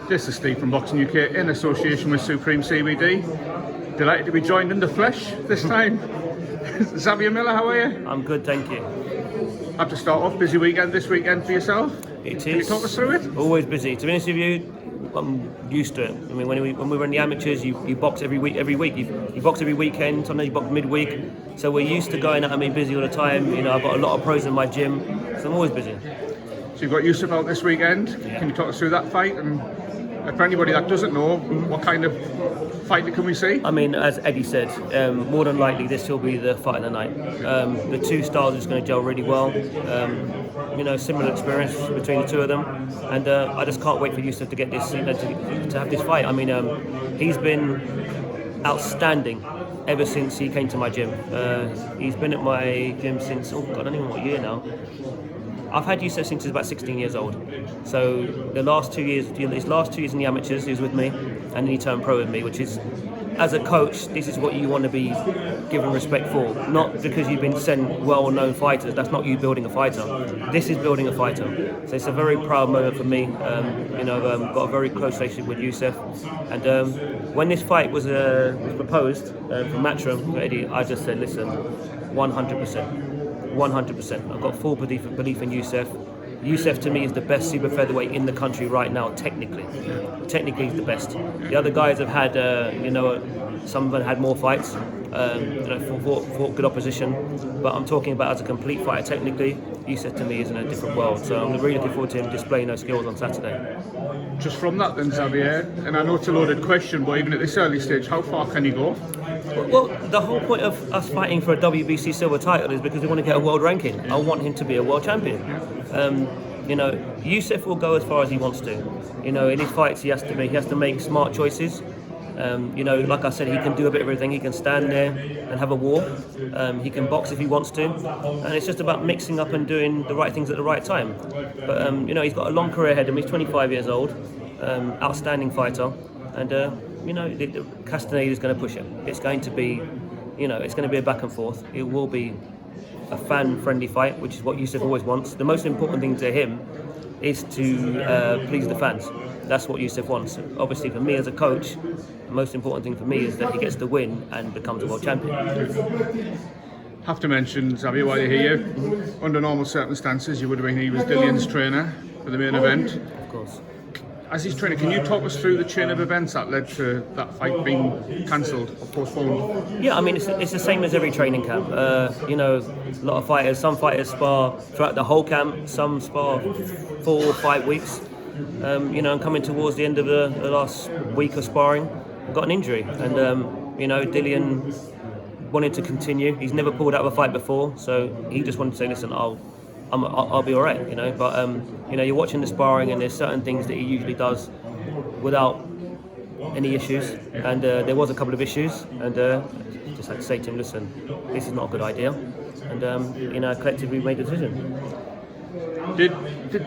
This is Steve from Boxing UK in association with Supreme CBD. Delighted to be joined in the flesh this time. Xavier Miller, how are you? I'm good, thank you. Have to start off, busy weekend this weekend for yourself. It is. Can you talk us through it? Always busy. To be honest with you, I'm used to it. I mean, when we were in the amateurs, you box every week. You box every weekend. Sometimes you box midweek. So we're used to going out and being busy all the time. You know, I've got a lot of pros in my gym, so I'm always busy. So you've got Youssef out this weekend. Yeah. Can you talk us through that fight? And for anybody that doesn't know, what kind of fight can we see? I mean, as Eddie said, more than likely this will be the fight of the night. The two styles are just going to gel really well. You know, similar experience between the two of them, and I just can't wait for Youssef to get this, to have this fight. I mean, he's been outstanding ever since he came to my gym. He's been at my gym since, I don't even know what year now. I've had Youssef since he's about 16 years old. So his last 2 years in the amateurs, he was with me, and then he turned pro with me, which is, as a coach, this is what you want to be given respect for. Not because you've been sent well-known fighters. That's not you building a fighter. This is building a fighter. So it's a very proud moment for me. You know, I've got a very close relationship with Youssef, and when this fight was proposed from Matchroom, Eddie, I just said, listen, 100%. 100%. I've got full belief in Youssef. Youssef to me is the best super featherweight in the country right now, technically. Technically he's the best. The other guys have had, you know, some of them had more fights, you know, fought good opposition. But I'm talking about as a complete fighter technically, Youssef to me is in a different world. So I'm really looking forward to him displaying those skills on Saturday. Just from that then, Xavier, and I know it's a loaded question, but even at this early stage, how far can you go? Well, the whole point of us fighting for a WBC silver title is because we want to get a world ranking. I want him to be a world champion. You know, Youssef will go as far as he wants to. You know, in his fights he has to make smart choices. You know, like I said, he can do a bit of everything. He can stand there and have a war. He can box if he wants to, and it's just about mixing up and doing the right things at the right time. But you know, he's got a long career ahead of him. He's 25 years old, outstanding fighter, and you know, Castaneda is going to push him. It's going to be, you know, it's going to be a back and forth. It will be a fan-friendly fight, which is what Youssef always wants. The most important thing to him is to please the fans. That's what Youssef wants. Obviously, for me as a coach, the most important thing for me is that he gets the win and becomes a world champion. Have to mention, Xavier, while you're here, under normal circumstances, he was Dillian's trainer for the main event. Of course. As his trainer, can you talk us through the chain of events that led to that fight being cancelled or postponed? Yeah, I mean, it's the same as every training camp. You know, a lot of fighters, some fighters spar throughout the whole camp, some spar 4 or 5 weeks. You know, and coming towards the end of the last week of sparring, got an injury, and you know, Dillian wanted to continue. He's never pulled out of a fight before, so he just wanted to say, listen, I'll be all right, you know. But you know, you're watching the sparring, and there's certain things that he usually does without any issues, and there was a couple of issues, and just had to say to him, listen, this is not a good idea, and you know, collectively we made a decision. Did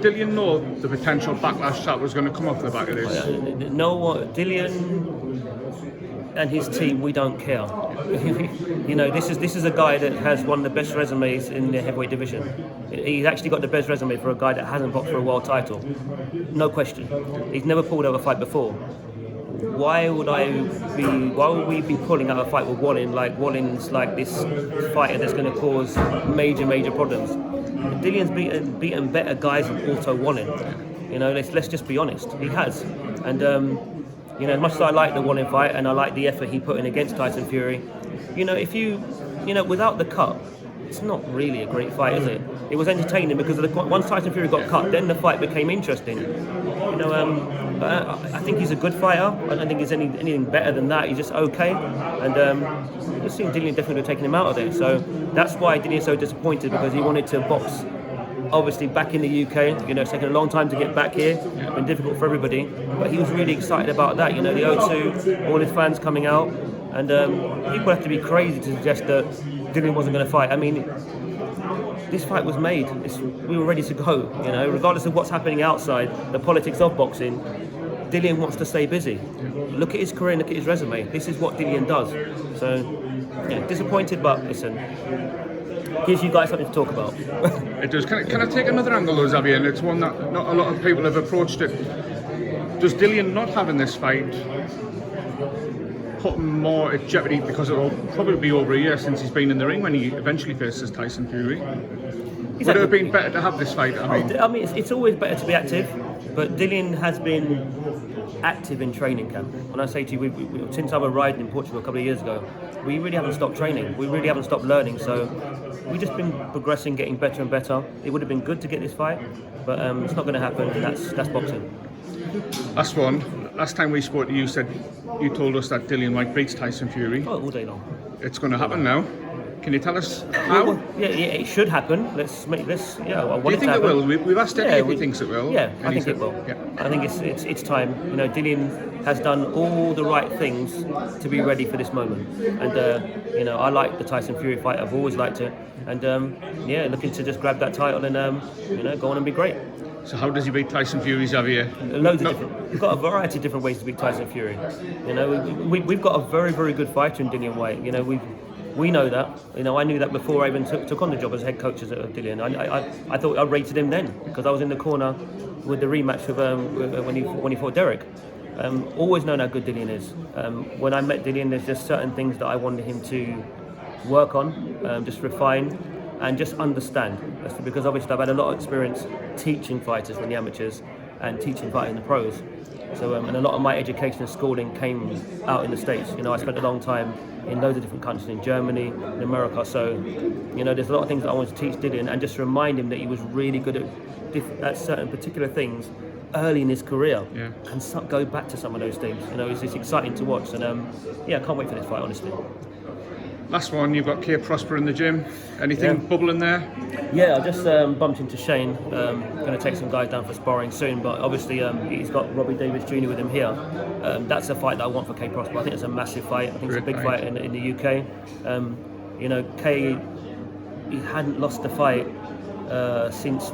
Dillian know the potential backlash that was going to come off the back of this? No, Dillian and his team, we don't care. You know, this is a guy that has one of the best resumes in the heavyweight division. He's actually got the best resume for a guy that hasn't boxed for a world title. No question. He's never pulled out a fight before. Why would we be pulling out a fight with Wallin? Like, Wallin's like this fighter that's going to cause major problems. Dillian's beaten better guys than Otto Wallin. You know, let's just be honest. He has, and you know, as much as I like the Wallin fight and I like the effort he put in against Tyson Fury, you know, you know, without the cut, it's not really a great fight, is it? It was entertaining because once Tyson Fury got cut, then the fight became interesting. You know, I think he's a good fighter. I don't think he's anything better than that. He's just okay, and I think Dillian definitely would have taken him out of there. So that's why Dillian's so disappointed, because he wanted to box, obviously, back in the UK. You know, it's taken a long time to get back here. It's been difficult for everybody, but he was really excited about that. You know, the O2, all his fans coming out, and people have to be crazy to suggest that Dillian wasn't going to fight. I mean, this fight was made. We were ready to go. You know, regardless of what's happening outside, the politics of boxing, Dillian wants to stay busy. Look at his career and look at his resume. This is what Dillian does. So, yeah, disappointed, but listen, gives you guys something to talk about. It does. Can I take another angle though, Xavier? And it's one that not a lot of people have approached it. Does Dillian not having this fight put him more at jeopardy, because it'll probably be over a year since he's been in the ring when he eventually faces Tyson Fury? Would it have been better to have this fight? I mean, it's always better to be active, but Dillian has been active in training camp. When I say to you, we, since I was riding in Portugal a couple of years ago, we really haven't stopped training. We really haven't stopped learning. So we've just been progressing, getting better and better. It would have been good to get this fight, but it's not going to happen. And that's boxing. Last one. Last time we spoke to you, you told us that Dillian Whyte beats Tyson Fury. Oh, all day long. It's going to happen now. Can you tell us how? Yeah, it should happen. Let's make this. Yeah, I want Do you think it it will? We've asked Eddie if he thinks it will. Yeah, I think it will. Yeah. I think it's time. You know, Dillian has done all the right things to be ready for this moment. And you know, I like the Tyson Fury fight. I've always liked it. And yeah, looking to just grab that title and you know, go on and be great. So how does he beat Tyson Fury, Xavier? Loads of different. We've got a variety of different ways to beat Tyson Fury. You know, we've got a very, very good fighter in Dillian Whyte. You know, we know that. You know, I knew that before I even took on the job as head coach of Dillian. I thought I rated him then because I was in the corner with the rematch with when he fought Derek. Always known how good Dillian is. When I met Dillian, there's just certain things that I wanted him to work on, just refine and just understand. That's because obviously I've had a lot of experience teaching fighters from the amateurs and teaching fighters in the pros. So and a lot of my education and schooling came out in the States. You know, I spent a long time in loads of different countries, in Germany, in America. So, you know, there's a lot of things that I want to teach Dillian and just remind him that he was really good at certain particular things early in his career, and go back to some of those things. You know, it's exciting to watch, and yeah, I can't wait for this fight, honestly. Last one, you've got Kay Prosper in the gym. Anything bubbling there? Yeah, I just bumped into Shane. Going to take some guys down for sparring soon, but obviously he's got Robbie Davis Jr. with him here. That's a fight that I want for Kay Prosper. I think it's a massive fight. I think it's a big fight in the UK. You know, Kay, he hadn't lost the fight since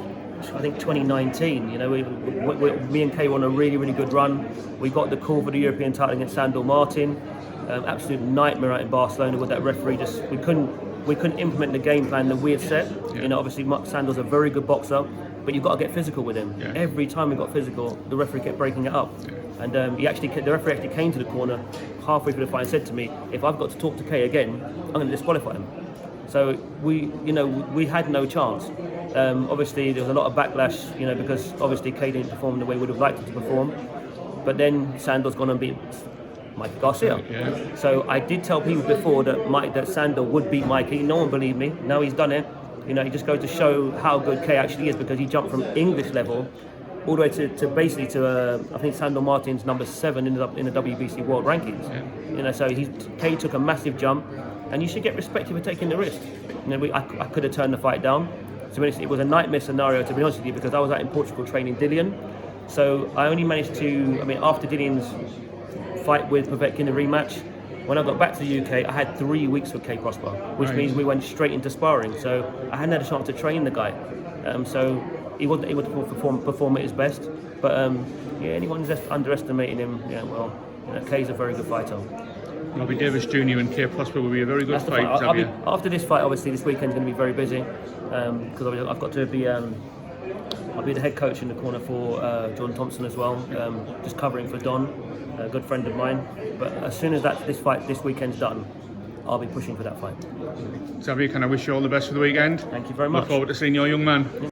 I think 2019. You know, me and Kay were on a really, really good run. We got the call for the European title against Sandor Martin. Absolute nightmare out in Barcelona with that referee. Just we couldn't implement the game plan that we had set. You know, obviously Mark Sandor's a very good boxer, but you've got to get physical with him. Every time we got physical, the referee kept breaking it up. And the referee actually came to the corner halfway through the fight and said to me, "If I've got to talk to Kay again, I'm going to disqualify him." So we had no chance. Obviously there was a lot of backlash, you know, because obviously Kay didn't perform the way we would have liked him to perform. But then Sandor's gone and beat Mikey Garcia. So I did tell people before that Sandor would beat Mikey. No one believed me. Now he's done it. You know, he just goes to show how good Kay actually is, because he jumped from English level all the way to basically to I think Sandor Martin's number 7 in the WBC World Rankings. You know, so Kay took a massive jump, and you should get respected for taking the risk. You know, I could have turned the fight down. So it was a nightmare scenario, to be honest with you, because I was out in Portugal training Dillian. So I only managed to, after Dillian's fight with Povetkin, the rematch, when I got back to the UK, I had 3 weeks with Kay Prosper, which means we went straight into sparring. So I hadn't had a chance to train the guy. So he wasn't able to perform at his best. But anyone's just underestimating him. Yeah, well, you know, Kay's a very good fighter. Robbie Davis Jr. and Kay Prosper will be a very good fight. After this fight, obviously, this weekend's going to be very busy, because I've got to be. I'll be the head coach in the corner for John Thompson as well, just covering for Don, a good friend of mine. But as soon as this weekend's done, I'll be pushing for that fight. Xavier, can I wish you all the best for the weekend? Thank you very much. Look forward to seeing your young man.